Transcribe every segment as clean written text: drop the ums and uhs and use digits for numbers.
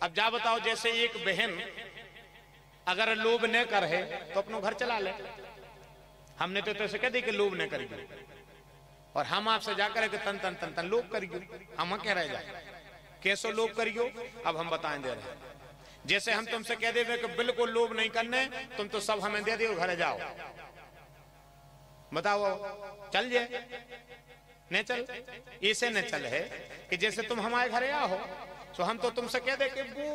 अब जा बताओ, जैसे एक बहन अगर लोभ न करे तो अपनो घर चला ले। हमने तो ऐसे कह दी कि लोभ न करियो, और हम आपसे जाकर के तन तन तन तन लोभ करियो। हम कह रहे जाए कैसो लोभ करियो, अब हम बताएं दे रहे हैं। जैसे हम तुमसे कह देवे कि बिल्कुल लोभ नहीं करने, तुम तो सब हमें दे दो, घर जाओ। बताओ चल जाए न चल? ऐसे न चल है कि जैसे तुम हमारे घर आओ तो हम तो तुमसे कह दे कि वो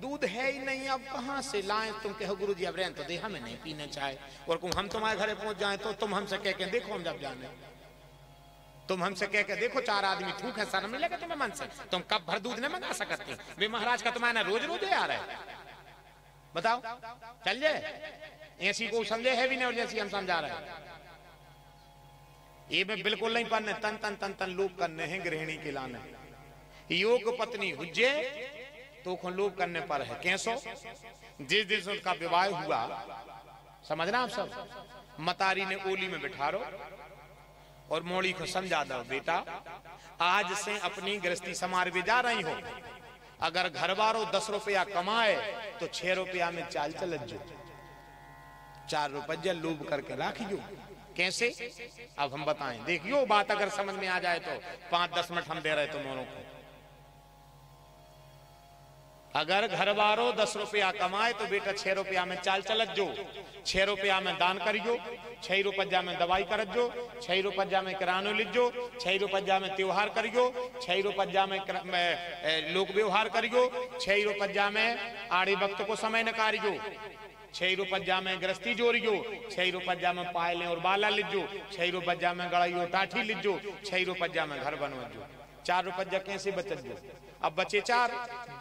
दूध है ही नहीं, अब कहां से लाएं? तुम कहो गुरु जी अब रहने तो दे, हमें नहीं पीने चाहे। और हम तुम्हारे घर पहुंच जाए तो तुम हमसे कह के देखो, हम जब जाने तुम हमसे कह के देखो, चार आदमी थूक है, शर्म मिलेगा तुम्हें मन से? तुम कब भर दूध नहीं मंगा सकते? वे महाराज का तुम्हारा रोज रोज आ रहा है। बताओ चल जाए? ऐसी को समझे है भी नहीं, और जैसी हम समझा रहे हैं ये में बिल्कुल नहीं पढ़ने। तन तन तन तन लोभ करने हैं गृहिणी के लाने। योग पत्नी हुज्जे तो लोभ करने पर है। कैसो? जिस दिन उसका विवाह हुआ, समझना आप सब, मतारी ने ओली में बिठा रो और मोड़ी को समझा दो, बेटा आज से अपनी गृहस्थी समार भी जा रही हो, अगर घर वालों 10 रुपया कमाए तो 6 रुपया में चाल चलत जो, 4 रुपया लोभ करके राखियो। कैसे? अब हम बताएं, देखियो बात अगर समझ में आ जाए तो 5-10 मिनट हम दे रहे तुम दोनों को। अगर घर वालों 10 रुपया कमाए तो बेटा 6 रुपया में चाल चलत जो, 6 रुपया में दान करियो, 6 रुपया में दवाई करत जो, 6 रुपया में किरानो लीजो, 6 रुपया में त्योहार करियो, 6 रुपया में लोक व्यवहार करियो, 6 रुपया में आड़े वक्त को समय नकारियो, 6 रुपया में गृहस्थी जोड़ियो, 6 रुपया में पायले और बाला लीजो, 6 रुपया में गड़ाइयो टाठी लीजो, 6 रुपया में घर बनवजो। 4 रुपया कैसे बचत जो? अब बचे 4,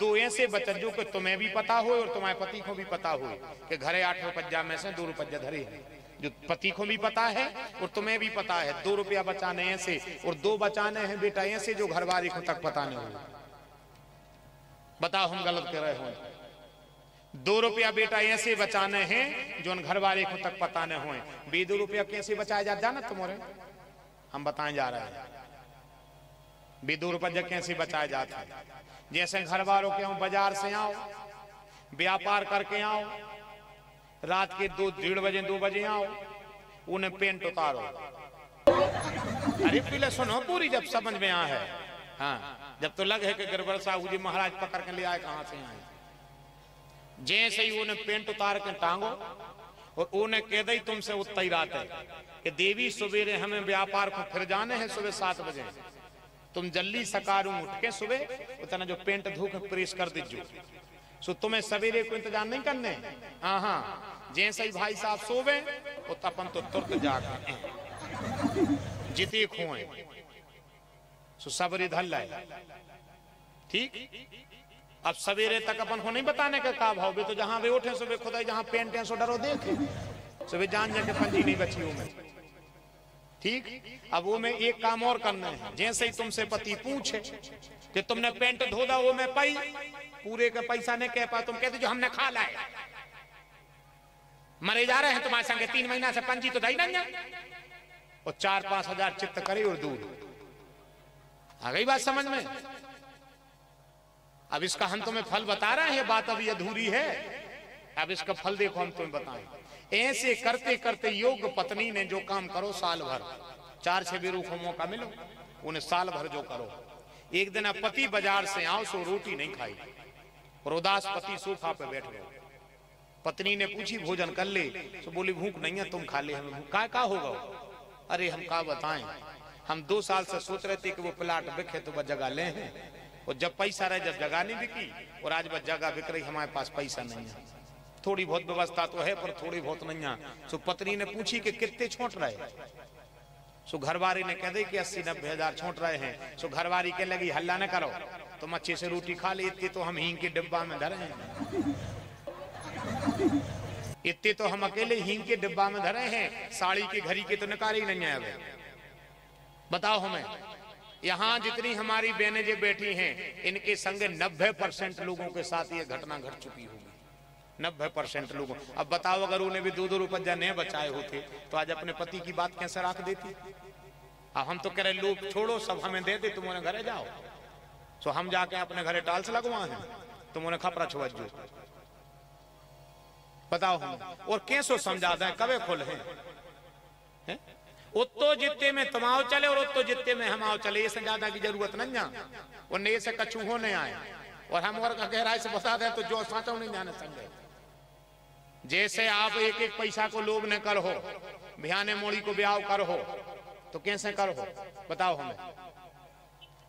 2 ऐसे बचत जो कि तुम्हें भी पता हो और तुम्हारे पति को भी पता हो कि घरे 8 रुपया में से 2 रुपया धरे हैं, जो पति को भी पता है और तुम्हें भी पता है। 2 रुपया बचाने ऐसे और 2 बचाने हैं बेटा ऐसे जो घर वाली को तक पता नहीं हो। बताओ हम गलत कर रहे हो? 2 रुपया बेटा ऐसे बचाने हैं जो घर वाले को तक पता नहीं हुए। 2 रुपया कैसे बचाया जाता ना तुम्हारे, हम बताएं जा रहे हैं। 2 रुपया कैसे बचाया जाता है? जैसे घर वालों के बाजार से आओ, व्यापार करके आओ, रात के 2-1:30 बजे 2 बजे आओ, उन्हें पेंट उतारो। अरे पहले सुनो पूरी, जब समझ में आ है, हाँ जब तो लग है कि गड़बड़ साहू जी महाराज पकड़ के ले आए, कहां से आए। जैसे ही उन्हें पेंट उतार के टांगो और उन्हें कह दई तुमसे उतना ही रात है कि देवी सवेरे हमें व्यापार को फिर जाने हैं, सुबह 7 बजे तुम जल्दी सकारू उठ के सुबह उतना जो पेंट धूप प्रेस कर दीजिए। सो तुम्हें सवेरे को इंतजार नहीं करने। हाँ हाँ, जैसे ही भाई साहब सोवे तो अपन तो तुरंत जाके जिते खोए सो सबरी धल लाए। ठीक, अब सवेरे तक अपन को नहीं बताने का भाव भी, तो जहां वे उठे सुबह खुदा जहां पेंट है सो डरो देखे सुबह जान जाके पंजी नहीं बची हूं मैं। ठीक, अब वो में एक काम और करना है। जैसे ही तुमसे पति पूछे कि तुमने पेंट धोदा, वो में पाई पूरे का पैसा नहीं कह पा, तुम कहते जो हमने खा लाए, मरे जा रहे हैं तुम्हारे संगे 3 महीना से पंजी तो दई नहीं, और 4-5 हजार चित्त करे और दूध। आ गई बात समझ में? अब इसका हम तुम्हें फल बता रहे हैं, बात अभी अधूरी है। अब इसका फल देखो हम तुम्हें बताएं। ऐसे करते करते योग पत्नी ने जो काम करो साल भर, 4-6 बेरू को मौका मिलो उन्हें साल भर जो करो। एक दिन अब पति बाजार से आओ सो रोटी नहीं खाई और उदास पति सोफा पे बैठ गए। पत्नी ने पूछी भोजन कर ले? तो बोली भूख नहीं है, तुम खा ले। हमें भूख का होगा? अरे हम क्या बताएं, हम 2 साल से सोच रहे थे कि वो प्लाट बिके तो वह जगह ले हैं, और जब पैसा रहे जब जगह नहीं बिकी, और आज वह जगह बिक रही, हमारे पास पैसा नहीं है। थोड़ी बहुत व्यवस्था तो है पर थोड़ी बहुत नहीं है। सो पत्नी ने पूछी कि कितने छोट रहे? सो घरवारी ने कह दी कि 80-90 हजार छोट रहे हैं। सो घरवारी कह लगी हल्ला न करो, तुम अच्छे से रोटी खा ले, इतनी तो हम हींग के डिब्बा में धरे हैं, इतने तो हम अकेले हींग के डिब्बा में धरे हैं, साड़ी की घड़ी के तो नकारी नहीं आए। बताओ हमें, यहाँ जितनी हमारी बहनें जो बैठी हैं इनके संगे 90% लोगों के साथ ये घटना घट चुकी होगी। 90% लोगों। अब बताओ अगर उन्हें भी 2-2 रुपया नहीं बचाए होते तो आज अपने पति की बात कैसे रख देती? अब हम तो कह रहे लोग छोड़ो, सब हमें दे दे, तुम उन्हें घरे जाओ। सो हम जाके अपने घरे टाल्स लगवा हैं, तुम उन्हें खपरा छुआ जो बताओ हम और कैसो समझा दें कवे खुल हैं उतो जित्ते में तुम आओ चले और उतो जित्ते में हम आओ चले, ये से ज्यादा की जरूरत नहीं है। और ने से कछु होने आए और हम और गहराई से बता दें तो जो साचा नहीं जाने संगे। जैसे आप एक एक पैसा को लोभ न कर हो, बिहाने मोड़ी को ब्याह कर हो तो कैसे कर हो बताओ हमें।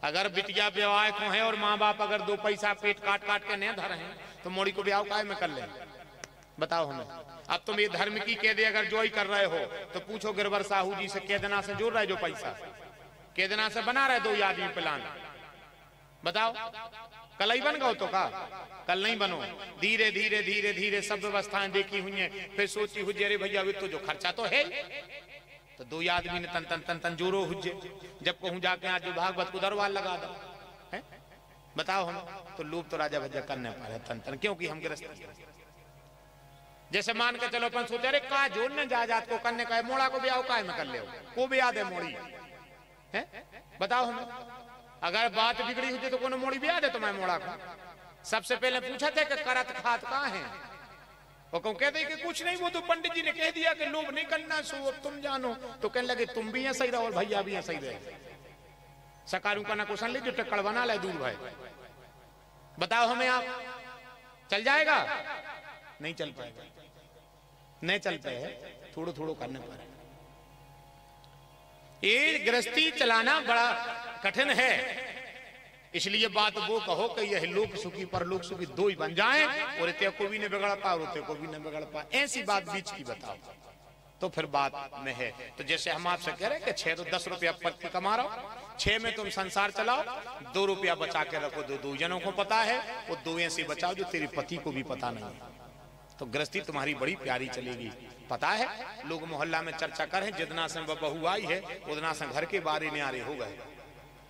अगर बिटिया विवाह को है और माँ बाप अगर दो पैसा पेट काट काट के नहीं धरे हैं तो मोड़ी को ब्याह काहे में कर ले बताओ हमें। अब तुम ये धर्म की कह दे अगर जो ही कर रहे हो तो पूछो गिरवर साहू जी से केदना से जोड़ रहे जो पैसा केदना से बना रहे दो आदमी प्लान बताओ। कल ही बन गओ तो का कल नहीं बनो। धीरे धीरे धीरे धीरे सब व्यवस्थाएं देखी हुई हैं फिर सोची हुई अरे भैया तो जो खर्चा तो है तो दो आदमी ने तन तन तन तन जोरो हुज्जे जब कहूं जाके आज जो भागवत को दरबार लगा दो है बताओ हम। तो लोग तो राजा भज्जा करने पाए तन तन क्योंकि हम गिरस्ती जैसे मान के चलो अपन सोचे अरे का जोड़ने जात को करने का मोड़ा को ब्याह का में कर ले को भी याद है मोड़ी है बताओ हमें। अगर बात बिगड़ी हुई तो कोनो मोड़ी भी याद है तुम्हें मोड़ा को। सबसे पहले पूछा था कि करत खात कहाँ है वो कहूं कहते कि कुछ नहीं वो तो पंडित जी ने कह दिया कि लोभ नहीं करना सो अब तुम जानो तो कहने लगे तुम भी सही रहो और भैया भी सही रहे सकारू का ना क्वेश्चन ले जो टक्कर बना ले दूर भाई बताओ हमें आप चल जाएगा नहीं चल पाएगा नहीं चल पाए थोड़ो थोड़ो करने पर। ये गृहस्थी चलाना बड़ा कठिन है इसलिए बात वो कहो कि यह लोक सुखी पर लोक सुखी दो ही बन जाएं और इतने को भी नहीं बिगड़ पा और इतने को भी नहीं बिगड़ पा ऐसी बात बीच की बताओ तो फिर बात में है। तो जैसे हम आपसे कह रहे हैं कि 6 तो 10 रुपया पति कमा रहा हो 6 में तुम संसार चलाओ 2 रुपया बचा के रखो दो जनों को पता है वो 2 ऐसे बचाओ जो तेरे पति को भी पता नहीं है तो गृहस्थी तुम्हारी बड़ी प्यारी चलेगी। पता है लोग मोहल्ला में चर्चा करें जितना से बहू आई है उतना से घर के बारे न्यारे हो गए